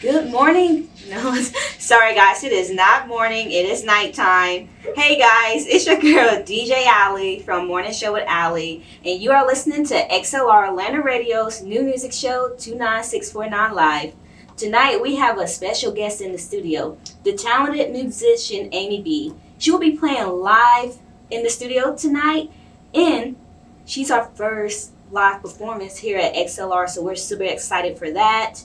Good morning. No, sorry guys, it is not morning, it is nighttime. Hey guys, it's your girl DJ Allie from Morning Show with Allie, and you are listening to XLR Lander Radio's new music show 29649 Live. Tonight we have a special guest in the studio, the talented musician Amy B. She will be playing live in the studio tonight, and she's our first live performance here at XLR, so we're super excited for that.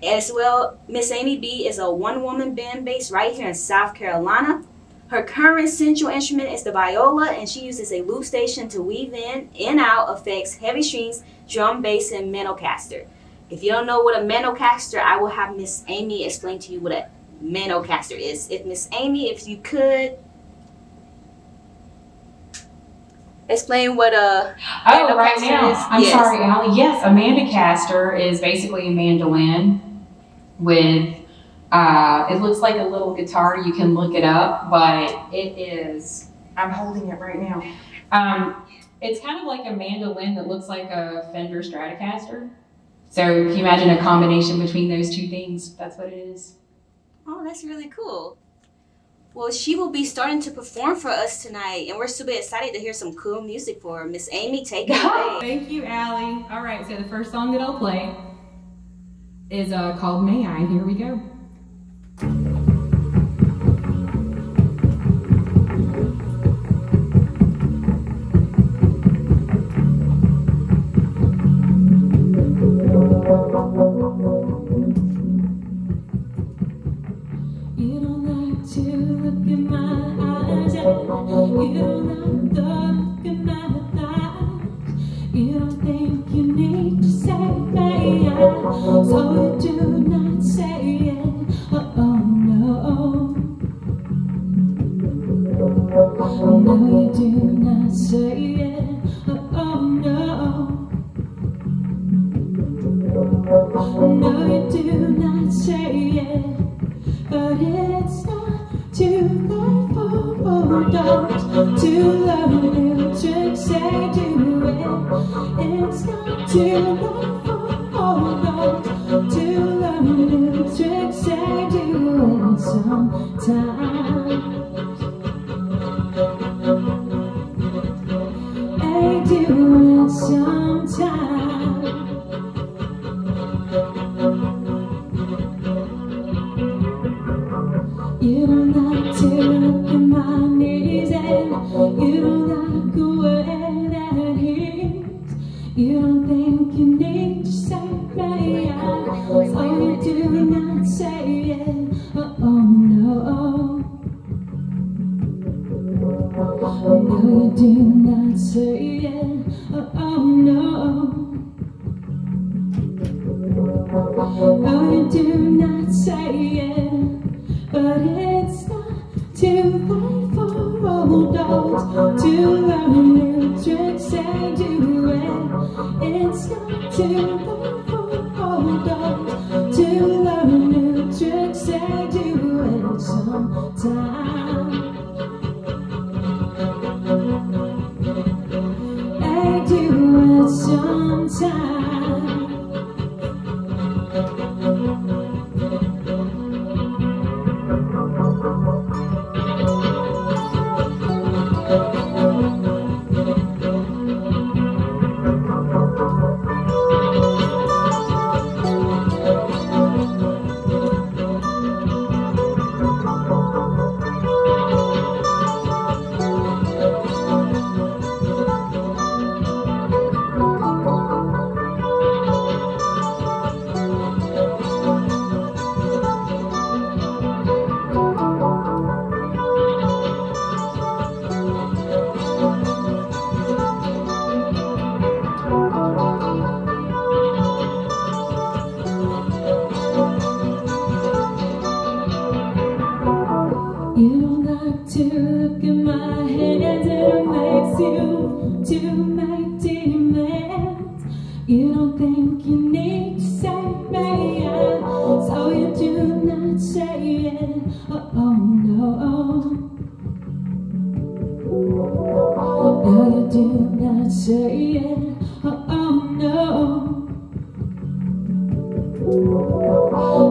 As well, Miss Amy B is a one-woman band based right here in South Carolina. Her current central instrument is the viola, and she uses a loop station to weave in and out effects, heavy strings, drum, bass, and manocaster. If you don't know what a manocaster, I will have Miss Amy explain to you what a manocaster is. If Miss Amy, if you could explain what a manocaster right now is. I'm sorry, Allie. Yes, a manocaster is basically a mandolin with, it looks like a little guitar. You can look it up, but it is, I'm holding it right now. It's kind of like a mandolin that looks like a Fender Stratocaster. So if you imagine a combination between those two things, that's what it is. Oh, that's really cool. Well, she will be starting to perform for us tonight, and we're super excited to hear some cool music for her. Miss Amy, take it away. Thank you, Allie. All right, so the first song that I'll play is called May I. Here we go.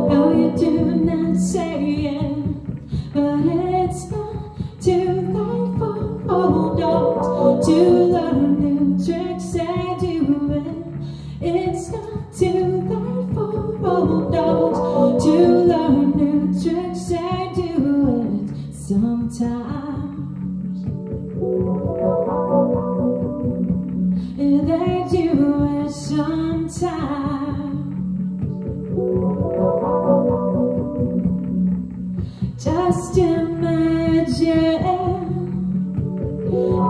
No, you made you wish sometime. Just imagine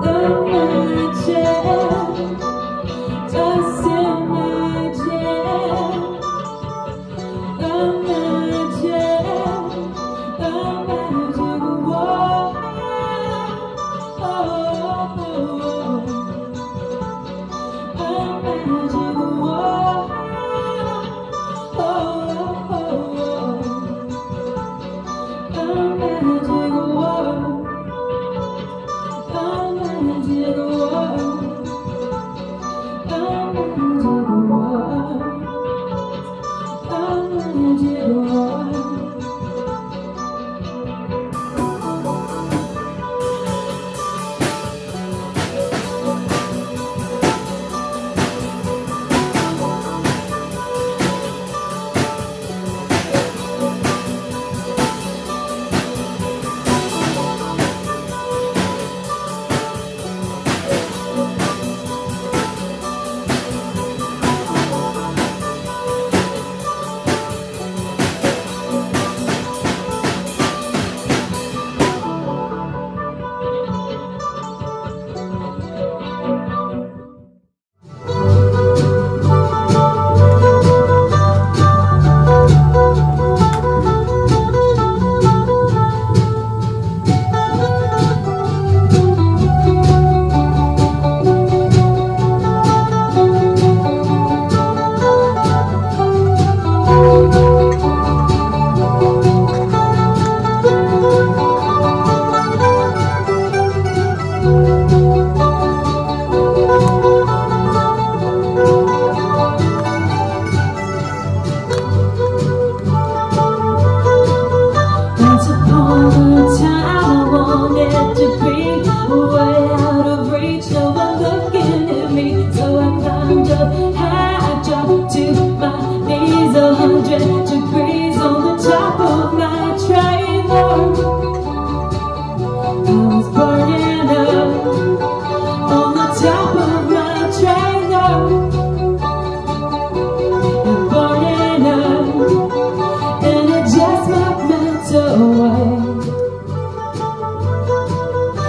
the magic. Just imagine the magic, the magic world. Oh, oh, oh. The magic world. Oh, oh, oh. The magic world. The magic world. The magic world. The magic world. Once upon a time I wanted to be way out of reach, no one looking at me. So I climbed up high, dropped to my knees, 100 degrees on the top of my trailer. I was burning up on the top of my trailer, and burning up, and it just might melt away.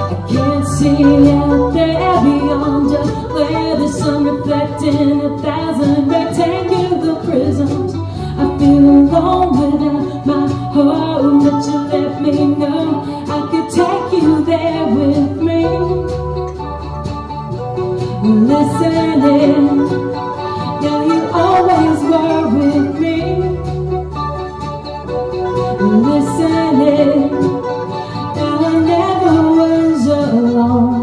I can't see out there beyond where the sun reflecting 1,000 rectangular prisms. I feel alone without my home, but you let me know I could take you there with me. Listening, yeah, you always were with me. Listening, now I never was alone.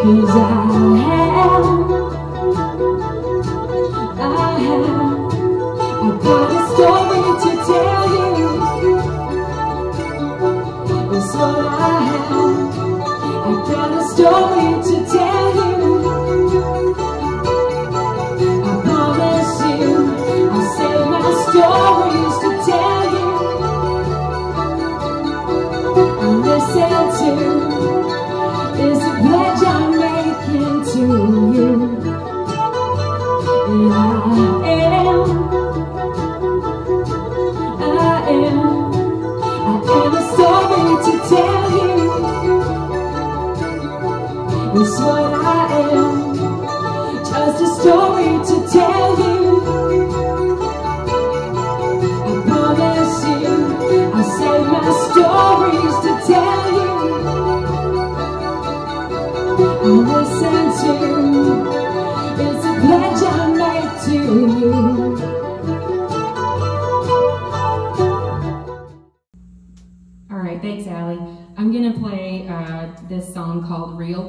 Cause I have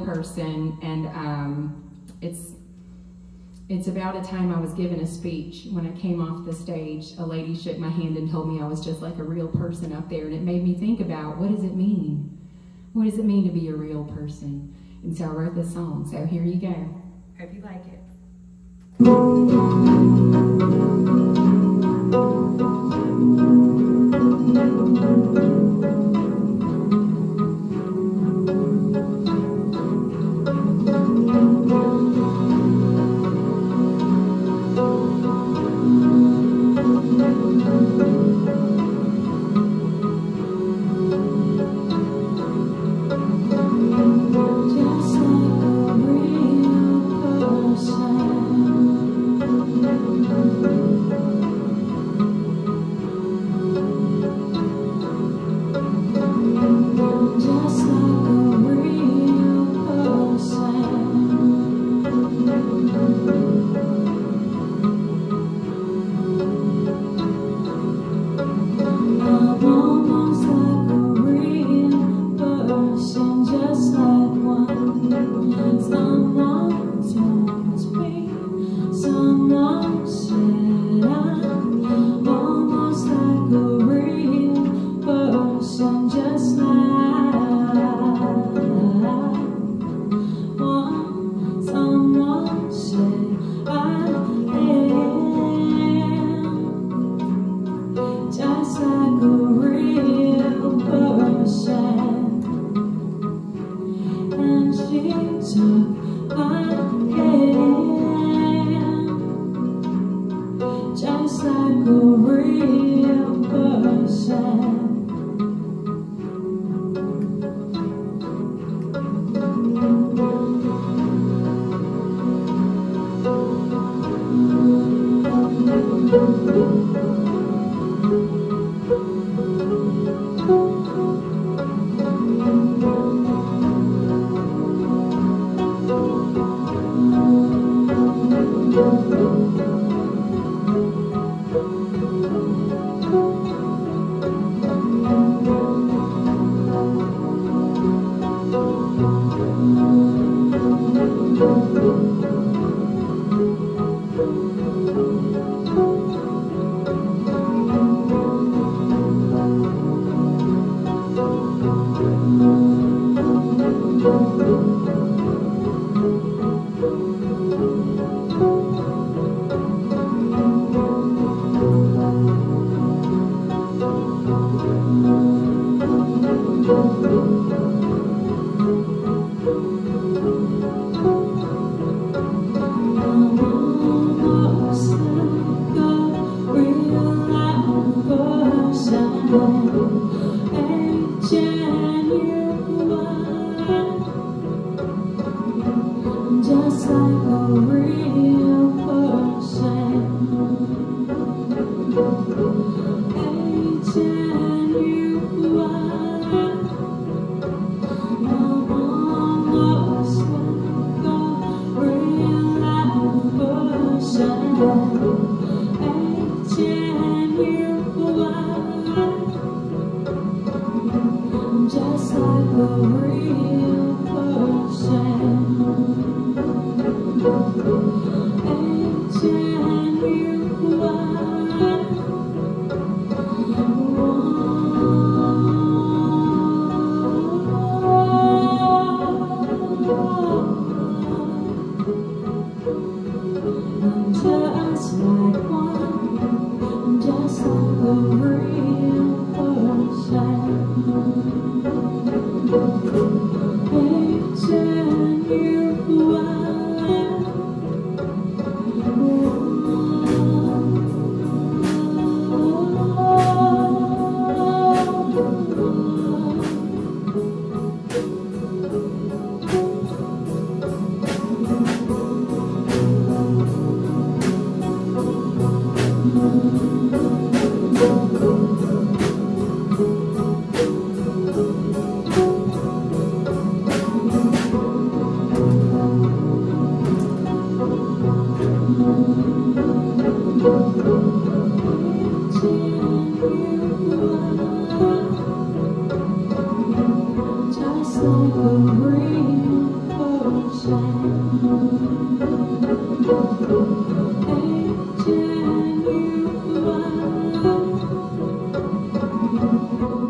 person, and it's about a time I was giving a speech. When I came off the stage, a lady shook my hand and told me I was just like a real person up there, and it made me think about, what does it mean? What does it mean to be a real person? And so I wrote this song, so here you go. Hope you like it.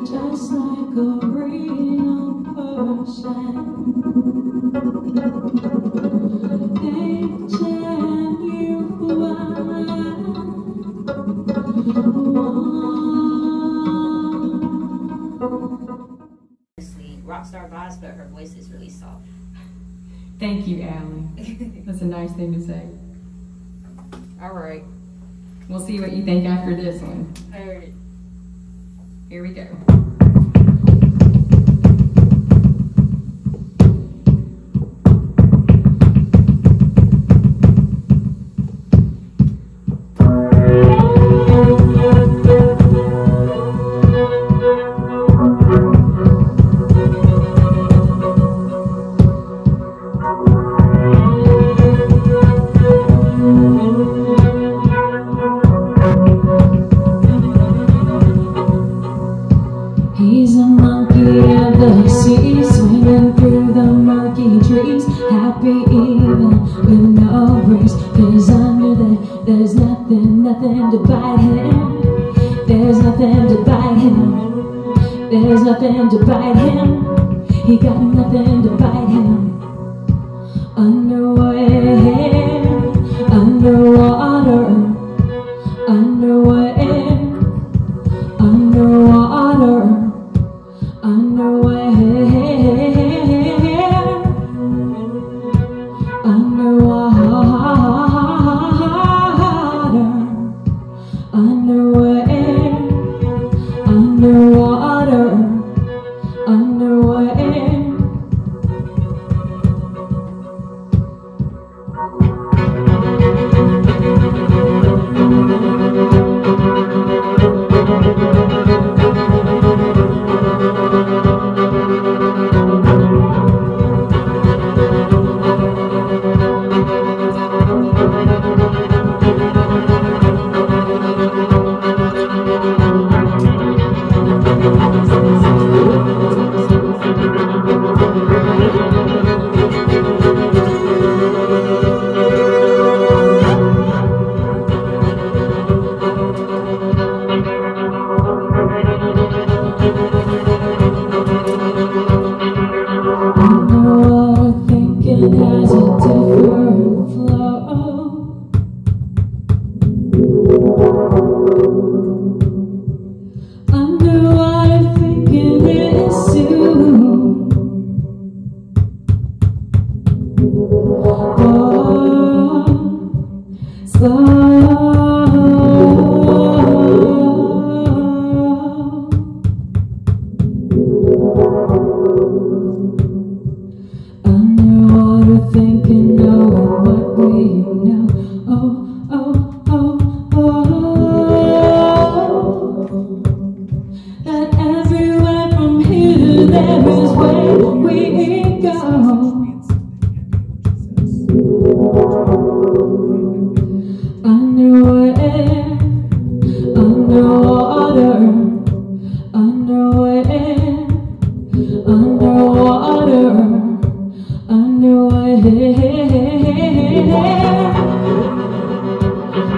Just like a real person, rockstar vibes, but her voice is really soft. Thank you, Allie. That's a nice thing to say. All right. We'll see what you think after this one. All right. Here we go. he's a monkey of the sea, swinging through the murky trees, happy even with no breeze. 'Cause under there, there's nothing to bite him. There's nothing to bite him. There's nothing to bite him. He got nothing to bite him. Underwear, underwater, underwear, underwater, underwear, underwater, underwear, underwater, underwear. Has a different flow. Underwater thinking it's soon. Oh, slow. Underwater thinking, knowing what we know. Oh, oh, oh, oh. That everywhere from here to there is where we go. Underwear, underwater, underwear, underwater, underwear,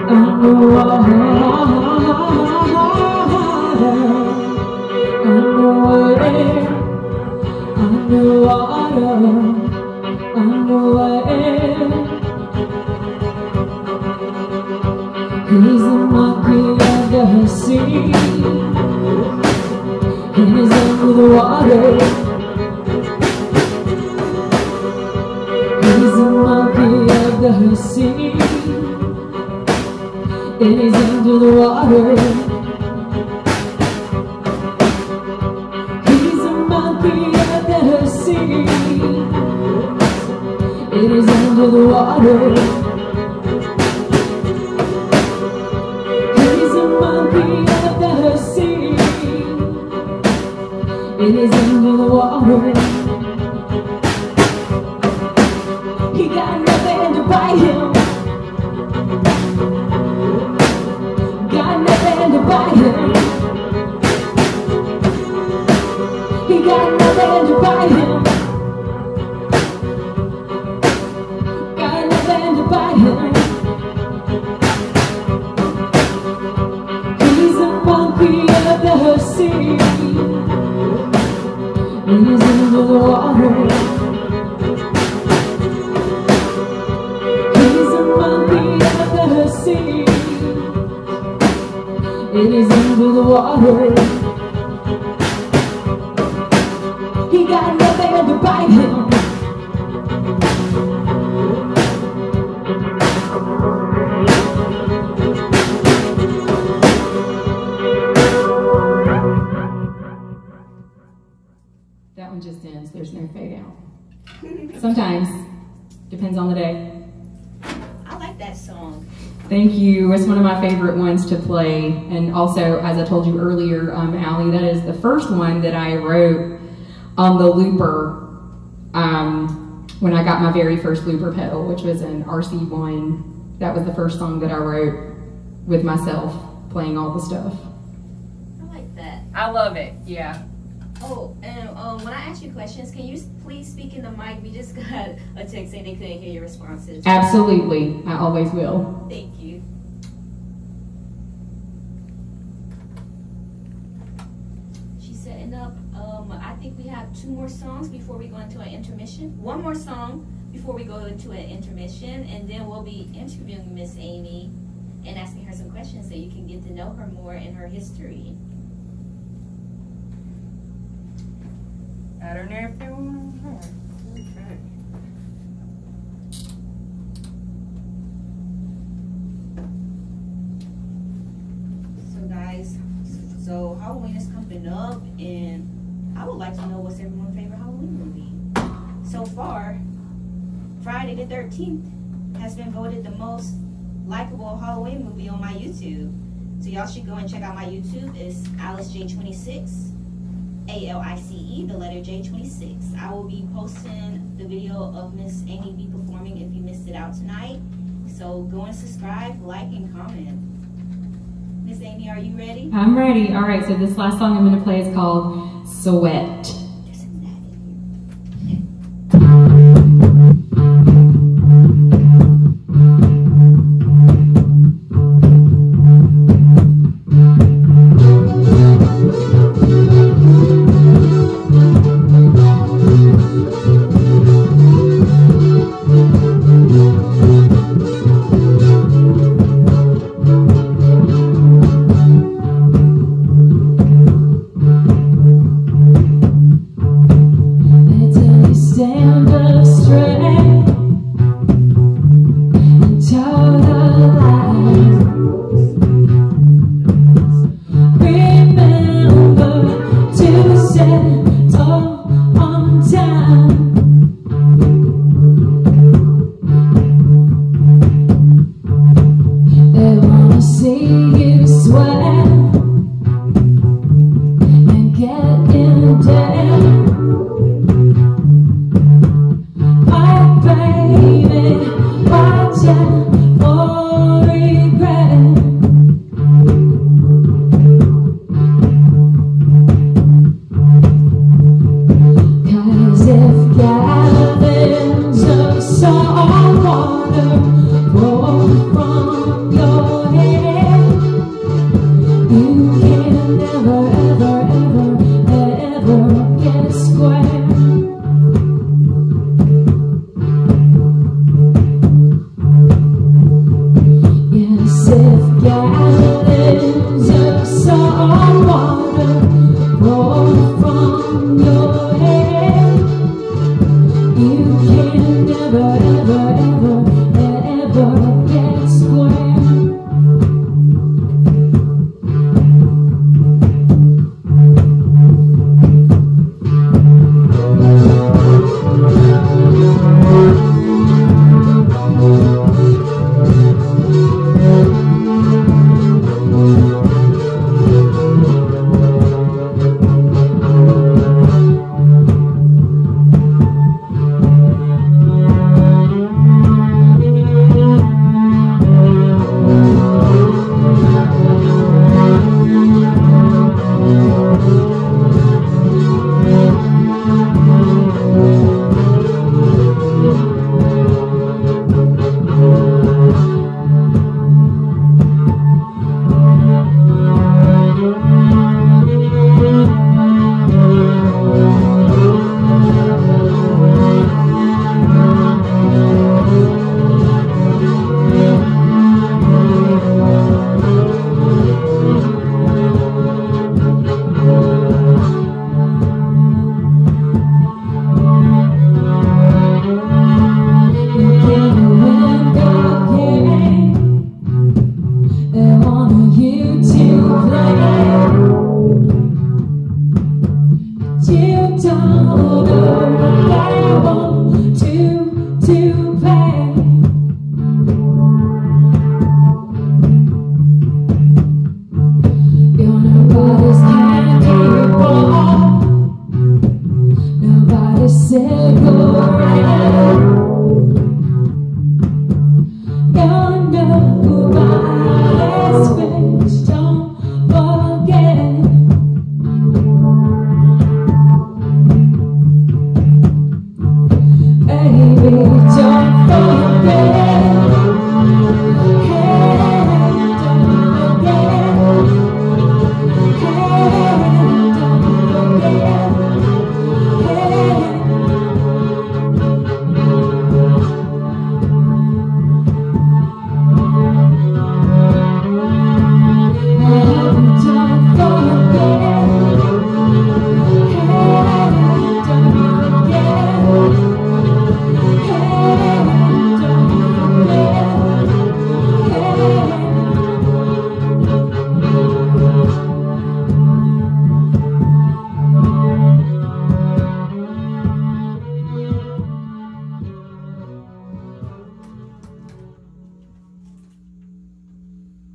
underwater, underwater, underwear. He's the monkey under the sea. He's under the water. He's the monkey of the sea. It is under the water. He's a monkey of the sea. It is under the water. He's a monkey of the sea. It is under the water. He got nothing to bite him. Got nothing to bite him. He got nothing to bite him. sea. It is under the water. He's among the other sea. It is under the water. He got nothing to bite him. That one just ends. There's no fade out. Sometimes. Depends on the day. I like that song. Thank you. It's one of my favorite ones to play. And also, as I told you earlier, Allie, that is the first one that I wrote on the looper when I got my very first looper pedal, which was an RC1. That was the first song that I wrote with myself, playing all the stuff. I like that. I love it, yeah. Oh, and when I ask you questions, can you please speak in the mic? We just got a text saying they couldn't hear your responses. Absolutely, I always will. Thank you. She's setting up. I think we have 2 more songs before we go into an intermission. 1 more song before we go into an intermission, and then we'll be interviewing Miss Amy and asking her some questions so you can get to know her more and her history. I don't know if they want to. Okay. So guys, so Halloween is coming up, and I would like to know what's everyone's favorite Halloween movie. So far, Friday the 13th has been voted the most likable Halloween movie on my YouTube. So y'all should go and check out my YouTube. It's Alice J26. ALICE, the letter J26. I will be posting the video of Miss Amy B performing if you missed it out tonight. So go and subscribe, like, and comment. Miss Amy, are you ready? I'm ready. All right, so this last song I'm going to play is called Sweat. There's some that in here. you to play. You don't know what I want to play. You're nobody's candy bar. Nobody said go right. You're nobody's face, don't forget. Baby, don't forget.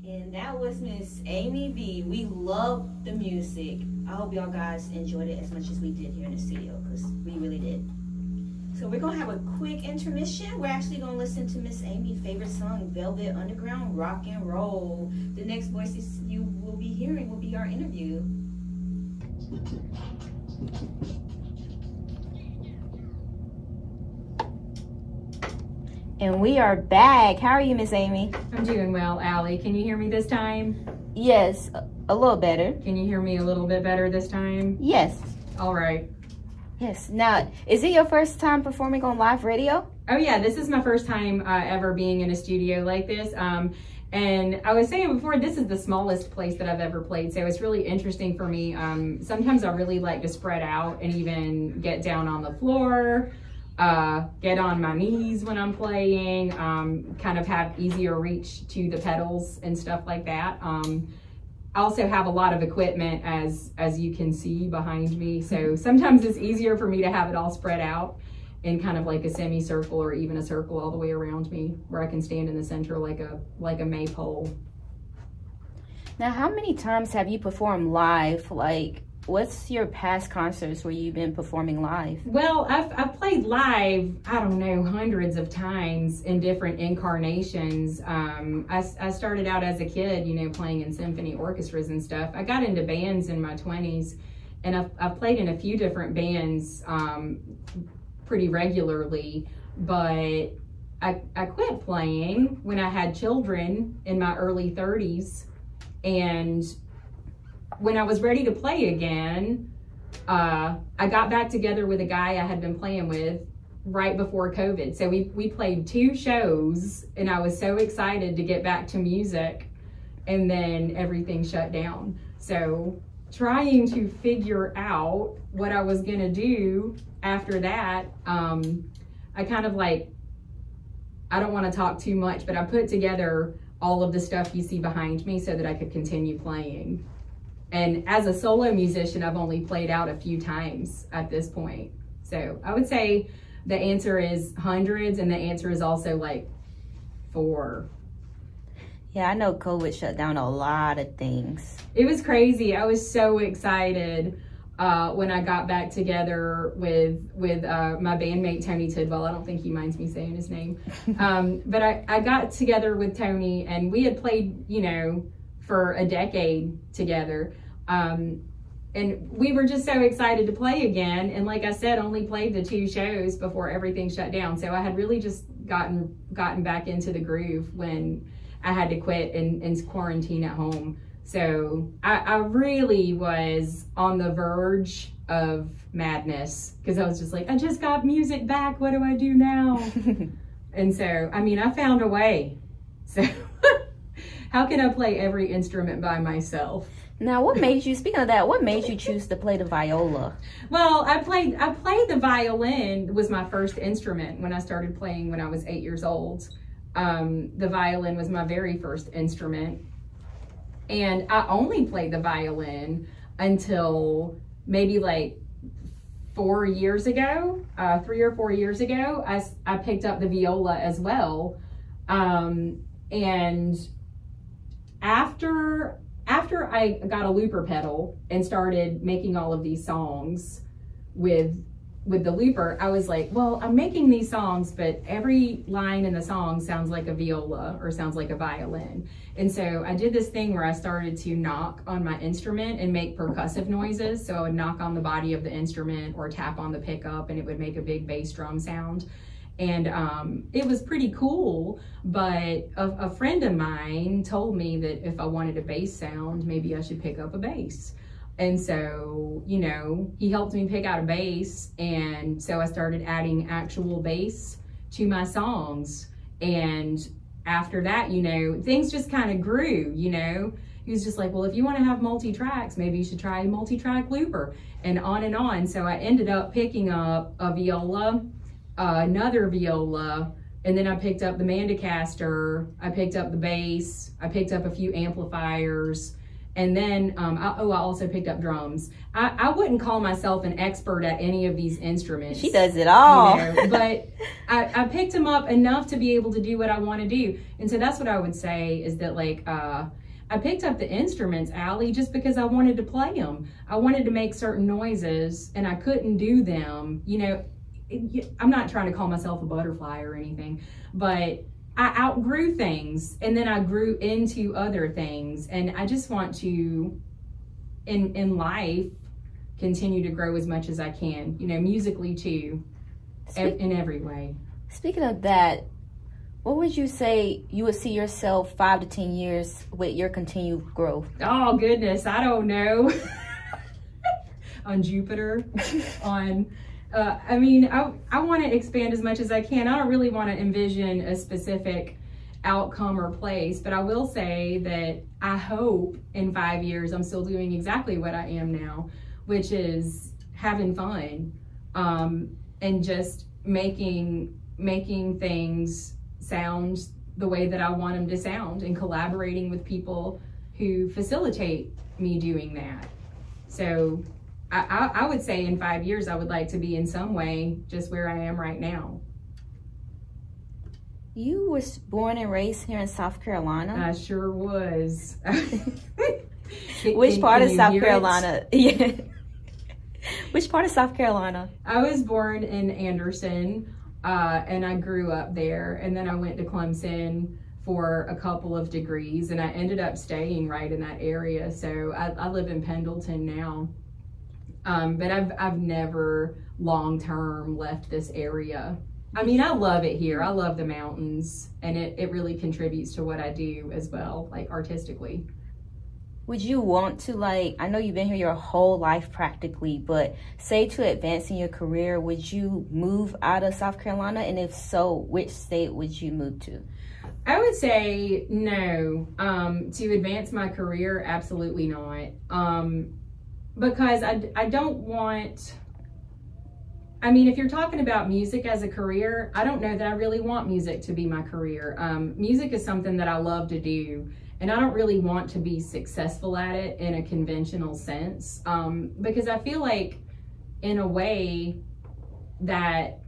And that was Miss Amy B. We love the music. I hope y'all guys enjoyed it as much as we did here in the studio, because we really did. So we're going to have a quick intermission. We're actually going to listen to Miss Amy's favorite song, Velvet Underground Rock and Roll. The next voices you will be hearing will be our interview. And we are back. How are you, Miss Amy? I'm doing well, Allie. Can you hear me this time? Yes, a little better. Can you hear me a little bit better this time? Yes. All right. Yes. Now, is it your first time performing on live radio? Oh yeah, this is my first time ever being in a studio like this. And I was saying before, this is the smallest place that I've ever played, so it's really interesting for me. Sometimes I really like to spread out and even get down on the floor, get on my knees when I'm playing, kind of have easier reach to the pedals and stuff like that. I also have a lot of equipment, as you can see behind me, so sometimes it's easier for me to have it all spread out in kind of like a semicircle or even a circle all the way around me, where I can stand in the center like a maypole. Now, how many times have you performed live? Like, what's your past concerts where you've been performing live? Well, I've played live, I don't know, hundreds of times in different incarnations. I started out as a kid, you know, playing in symphony orchestras and stuff. I got into bands in my 20s, and I've played in a few different bands pretty regularly, but I quit playing when I had children in my early 30s, and when I was ready to play again, I got back together with a guy I had been playing with right before COVID. So we played 2 shows, and I was so excited to get back to music, and then everything shut down. So trying to figure out what I was gonna do after that, I kind of like, I don't want to talk too much, but I put together all of the stuff you see behind me so that I could continue playing. And as a solo musician, I've only played out a few times at this point. So I would say the answer is hundreds, and the answer is also like 4. Yeah, I know COVID shut down a lot of things. It was crazy. I was so excited when I got back together with my bandmate Tony Tidwell. I don't think he minds me saying his name. But I got together with Tony, and we had played, you know, for a decade together. And we were just so excited to play again. And like I said, only played the 2 shows before everything shut down. So I had really just gotten back into the groove when I had to quit and quarantine at home. So I really was on the verge of madness, because I was just like, I just got music back. What do I do now? And so, I mean, I found a way. So how can I play every instrument by myself? Now, what made you, speaking of that, what made you choose to play the viola? Well, I played the violin. Was my first instrument when I started playing when I was 8 years old. The violin was my very first instrument. And I only played the violin until maybe like 4 years ago, 3 or 4 years ago. I picked up the viola as well. And after I got a looper pedal and started making all of these songs with the looper, I was like, well, I'm making these songs, but every line in the song sounds like a viola or sounds like a violin. And so I did this thing where I started to knock on my instrument and make percussive noises. So I would knock on the body of the instrument or tap on the pickup, and it would make a big bass drum sound. And it was pretty cool, but a friend of mine told me that if I wanted a bass sound, maybe I should pick up a bass. And so, you know, he helped me pick out a bass, and so I started adding actual bass to my songs. And after that, you know, things just kind of grew, you know. He was just like, well, if you want to have multi-tracks, maybe you should try a multi-track looper, and on and on. So I ended up picking up a viola, another viola, and then I picked up the Mandocaster, I picked up the bass, I picked up a few amplifiers, and then I also picked up drums. I wouldn't call myself an expert at any of these instruments. She does it all. You know, but I picked them up enough to be able to do what I want to do. And so that's what I would say is that, like, I picked up the instruments, Allie, just because I wanted to play them. I wanted to make certain noises, and I couldn't do them. You know, I'm not trying to call myself a butterfly or anything, but I outgrew things, and then I grew into other things. And I just want to, in life, continue to grow as much as I can, you know, musically too, in every way. Speaking of that, what would you say you would see yourself 5 to 10 years with your continued growth? Oh, goodness, I don't know. On Jupiter, on... I mean, I want to expand as much as I can. I don't really want to envision a specific outcome or place, but I will say that I hope in 5 years I'm still doing exactly what I am now, which is having fun, and just making things sound the way that I want them to sound, and collaborating with people who facilitate me doing that. So I would say in 5 years, I would like to be in some way just where I am right now. You were born and raised here in South Carolina? I sure was. Which part of South Carolina? Yeah. Which part of South Carolina? I was born in Anderson, and I grew up there. And then I went to Clemson for a couple of degrees, and I ended up staying right in that area. So I live in Pendleton now. But I've never long-term left this area. I mean, I love it here. I love the mountains, and it really contributes to what I do as well, like artistically. Would you want to, like, I know you've been here your whole life practically, but say to advance in your career, would you move out of South Carolina? And if so, which state would you move to? I would say no. To advance my career, absolutely not. Because I don't want, I mean, if you're talking about music as a career, I don't know that I really want music to be my career. Music is something that I love to do, and I don't really want to be successful at it in a conventional sense, because I feel like, in a way, that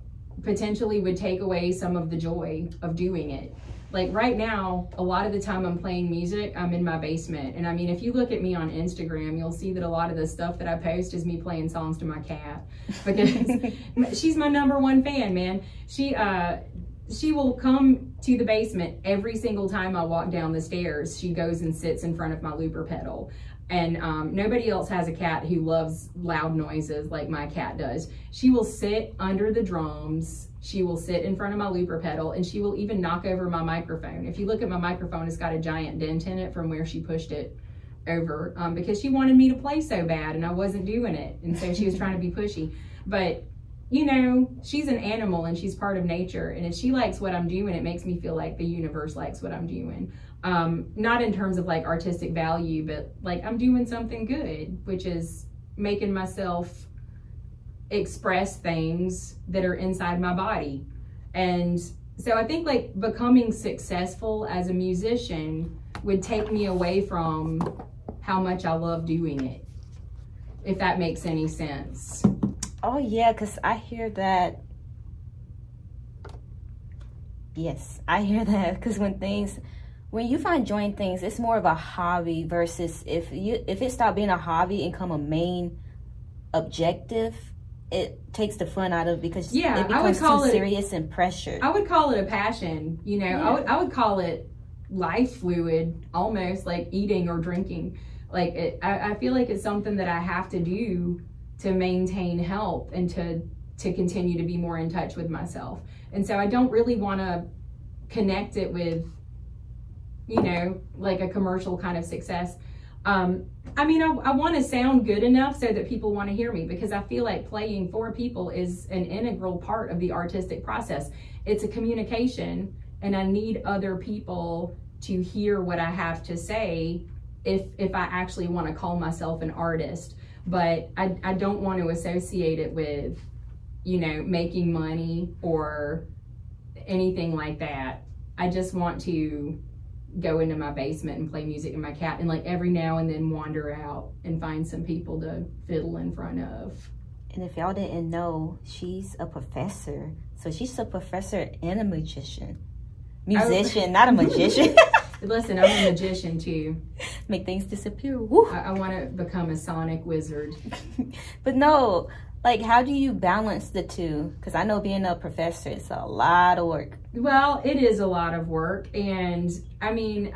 potentially would take away some of the joy of doing it. Like right now, a lot of the time I'm playing music, I'm in my basement. And I mean, if you look at me on Instagram, you'll see that a lot of the stuff that I post is me playing songs to my cat, because she's my #1 fan, man. She will come to the basement every single time I walk down the stairs. She goes and sits in front of my looper pedal. And nobody else has a cat who loves loud noises like my cat does. She will sit under the drums. She will sit in front of my looper pedal, and she will even knock over my microphone. If you look at my microphone, it's got a giant dent in it from where she pushed it over, because she wanted me to play so bad and I wasn't doing it. And so she was trying to be pushy. But, you know, she's an animal and she's part of nature. And if she likes what I'm doing, it makes me feel like the universe likes what I'm doing. Not in terms of like artistic value, but like I'm doing something good, which is making myself express things that are inside my body. And so I think like becoming successful as a musician would take me away from how much I love doing it, if that makes any sense. Oh yeah, because I hear that. Yes, I hear that, because when you find joy in things, it's more of a hobby versus if it stopped being a hobby and become a main objective, it takes the fun out of it, because it becomes too serious and pressured. I would call it a passion, you know. Yeah. I would call it life fluid, almost like eating or drinking. Like I feel like it's something that I have to do to maintain health and to continue to be more in touch with myself. And so I don't really want to connect it with, you know, like a commercial kind of success. I mean, I want to sound good enough so that people want to hear me, because I feel like playing for people is an integral part of the artistic process. It's a communication, and I need other people to hear what I have to say if I actually want to call myself an artist. But I don't want to associate it with, you know, making money or anything like that. I just want to go into my basement and play music in my cat, and like every now and then wander out and find some people to fiddle in front of. And if y'all didn't know, she's a professor. So she's a professor and a musician, not a magician. Listen, I'm a magician too. Make things disappear. Woo. I want to become a sonic wizard. But no, like, how do you balance the two? Because I know being a professor, it's a lot of work. Well, it is a lot of work. And I mean,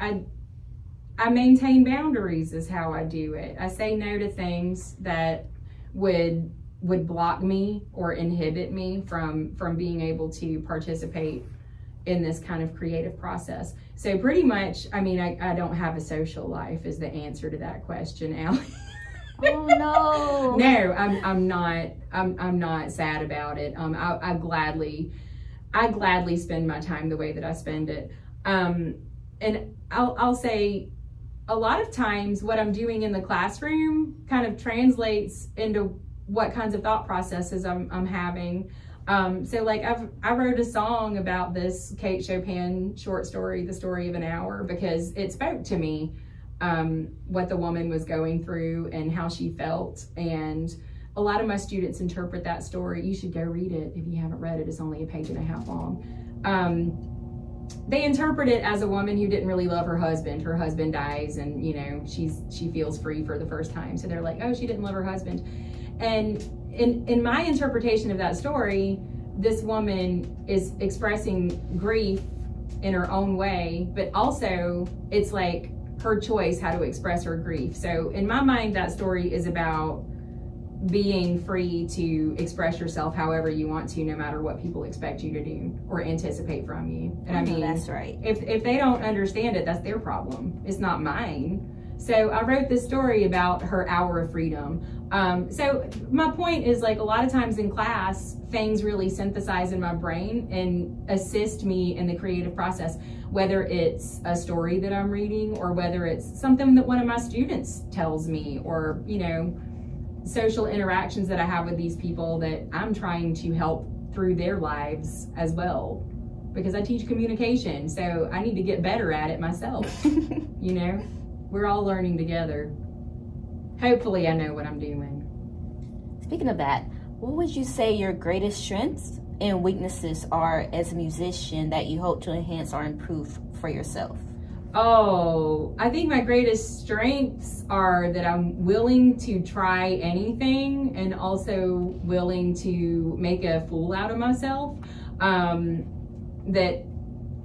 I maintain boundaries is how I do it. I say no to things that would block me or inhibit me from being able to participate in this kind of creative process. So pretty much, I mean, I don't have a social life is the answer to that question, Allie. Oh no. No, I'm not sad about it. I gladly spend my time the way that I spend it. And I'll say a lot of times what I'm doing in the classroom kind of translates into what kinds of thought processes I'm having. So like I wrote a song about this Kate Chopin short story, The Story of an Hour, because it spoke to me, what the woman was going through and how she felt. And a lot of my students interpret that story. You should go read it if you haven't read it. It's only a page and a half long. They interpret it as a woman who didn't really love her husband. Her husband dies, and you know, she feels free for the first time. So they're like, oh, she didn't love her husband. And in my interpretation of that story, this woman is expressing grief in her own way, but also it's like her choice how to express her grief. So in my mind, that story is about being free to express yourself however you want to, no matter what people expect you to do or anticipate from you. And I mean, that's right. If they don't understand it, that's their problem. It's not mine. So I wrote this story about her hour of freedom. So my point is, like, a lot of times in class, things really synthesize in my brain and assist me in the creative process, whether it's a story that I'm reading or whether it's something that one of my students tells me, or, you know, social interactions that I have with these people that I'm trying to help through their lives as well, because I teach communication, so I need to get better at it myself. You know, we're all learning together. Hopefully I know what I'm doing. Speaking of that, what would you say your greatest strengths and weaknesses are as a musician that you hope to enhance or improve for yourself? Oh, I think my greatest strengths are that I'm willing to try anything and also willing to make a fool out of myself. That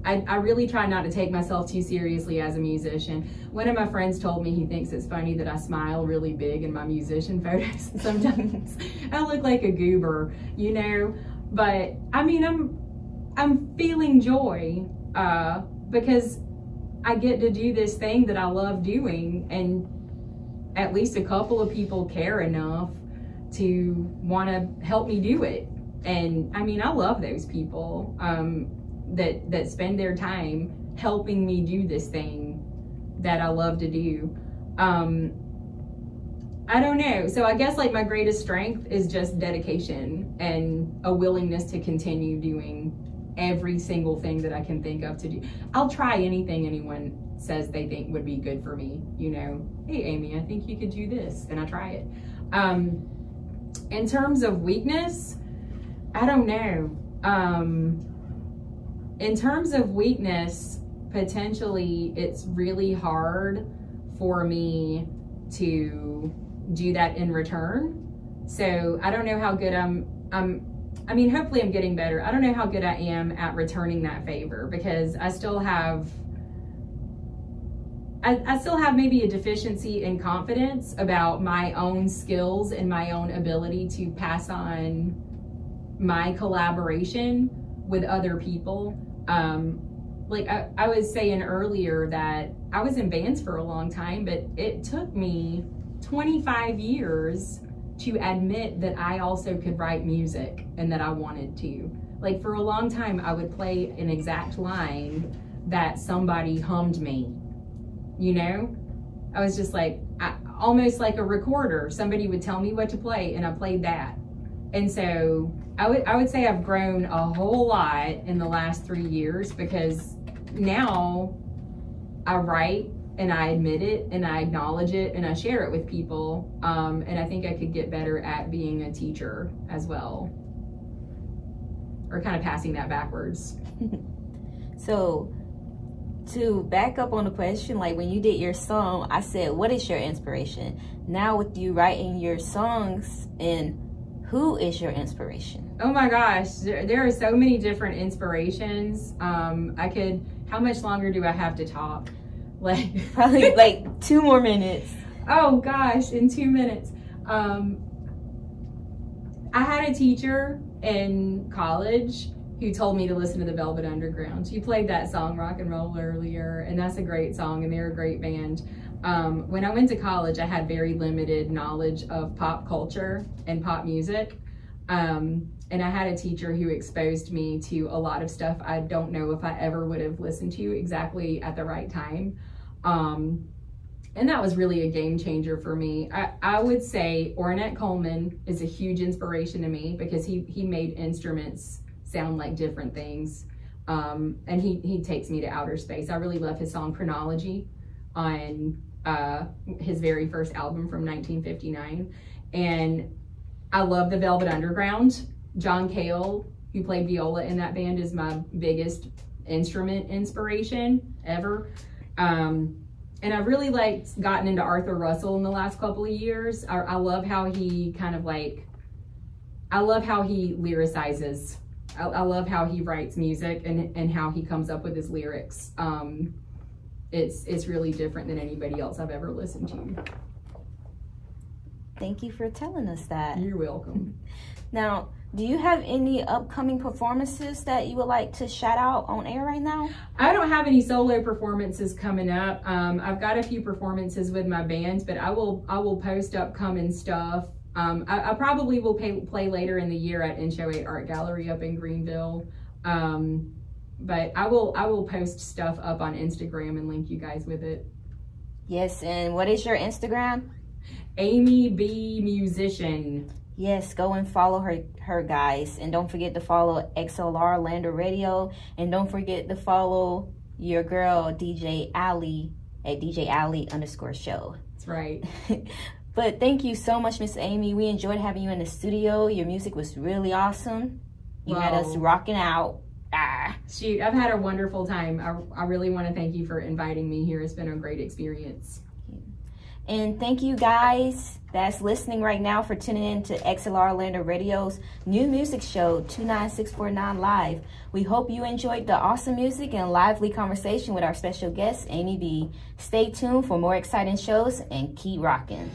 I really try not to take myself too seriously as a musician. One of my friends told me he thinks it's funny that I smile really big in my musician photos. Sometimes I look like a goober, you know, but I mean, I'm feeling joy because I get to do this thing that I love doing, and at least a couple of people care enough to want to help me do it. And I mean, I love those people that spend their time helping me do this thing that I love to do. I don't know. So I guess like my greatest strength is just dedication and a willingness to continue doing every single thing that I can think of to do. I'll try anything anyone says they think would be good for me. You know, hey Amy, I think you could do this, and I try it. In terms of weakness, I don't know. In terms of weakness, potentially it's really hard for me to do that in return. So I don't know how good I mean, hopefully I'm getting better. I don't know how good I am at returning that favor, because I still have maybe a deficiency in confidence about my own skills and my own ability to pass on my collaboration with other people. Like I was saying earlier that I was in bands for a long time, but it took me 25 years to admit that I also could write music and that I wanted to. Like for a long time, I would play an exact line that somebody hummed me, you know? I was just like, almost like a recorder. Somebody would tell me what to play and I played that. And so I would say I've grown a whole lot in the last 3 years, because now I write and I admit it and I acknowledge it and I share it with people. And I think I could get better at being a teacher as well, or kind of passing that backwards. So to back up on the question, like when you did your song, I said, what is your inspiration? Now with you writing your songs, and who is your inspiration? Oh my gosh, there are so many different inspirations. How much longer do I have to talk? Like probably like 2 more minutes. Oh gosh, in 2 minutes. I had a teacher in college who told me to listen to the Velvet Underground. She played that song Rock and Roll earlier, and that's a great song, and they're a great band. When I went to college, I had very limited knowledge of pop culture and pop music. And I had a teacher who exposed me to a lot of stuff I don't know if I ever would have listened to exactly at the right time. And that was really a game changer for me. I would say Ornette Coleman is a huge inspiration to me, because he made instruments sound like different things. And he takes me to outer space. I really love his song Chronology on his very first album from 1959. And I love the Velvet Underground. John Cale, who played viola in that band, is my biggest instrument inspiration ever. And I've really gotten into Arthur Russell in the last couple of years. I love how he I love how he lyricizes. I love how he writes music and how he comes up with his lyrics. It's really different than anybody else I've ever listened to. Thank you for telling us that. You're welcome. Now, do you have any upcoming performances that you would like to shout out on air right now? I don't have any solo performances coming up. I've got a few performances with my bands, but I will post upcoming stuff. I probably will play later in the year at Inshow 8 Art Gallery up in Greenville. But I will post stuff up on Instagram and link you guys with it. Yes, and what is your Instagram? Amy B Musician. Yes, go and follow her guys, and don't forget to follow XLR Lander Radio, and don't forget to follow your girl DJ Allie at DJ_Allie_show. That's right. But thank you so much, Miss Amy. We enjoyed having you in the studio. Your music was really awesome. You had us rocking out. Shoot, I've had a wonderful time. I really want to thank you for inviting me here. It's been a great experience. And thank you guys that's listening right now for tuning in to XLR Lander Radio's new music show, 29649 Live. We hope you enjoyed the awesome music and lively conversation with our special guest, Amy B. Stay tuned for more exciting shows and keep rocking.